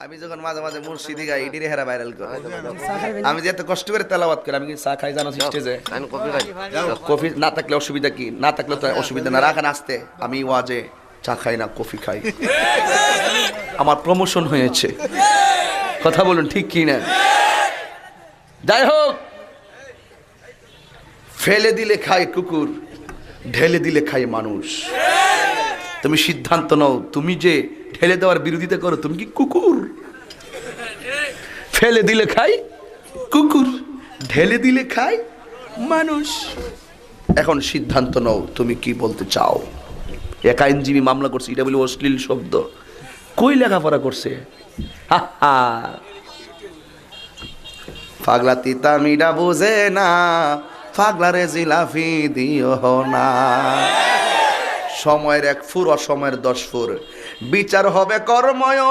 আমি যখন মাঝে মাঝে মুর্শিদি গাই এটিরে হেরা ভাইরাল করে আমি যে এত কষ্ট করে তেলাওয়াত করি আমি কি চা খাই জানো স্টেজে কফি না থাকলে অসুবিধা কি না থাকলে তো অসুবিধা না রাখেন আসতে আমি ওয়াজে চা খাই না কফি খাই আমার প্রমোশন হয়েছে কথা বলুন ঠিক কি না যাই হোক ফেলে দিলে খায় কুকুর ঢেলে দিলে খায় মানুষ তুমি সিদ্ধান্ত নাও তুমি যে ঢেলে দেওয়ার বিরোধিতা করো তুমি কি কুকুর ফেলে দিলে খাই কুকুর ঢেলে দিলে খাই মানুষ এখন সিদ্ধান্ত নাও তুমি কি বলতে চাও এক আইনজীবী মামলা করছে এটা বলে অশ্লীল শব্দ কই লেখাপড়া করছে পাগলা তিতা মিডা বোঝে না পাগলারে জিলাফি দিও না সময়ের 1 ফুর অসময়ের 10 ফুর বিচার হবে কর্ময়ন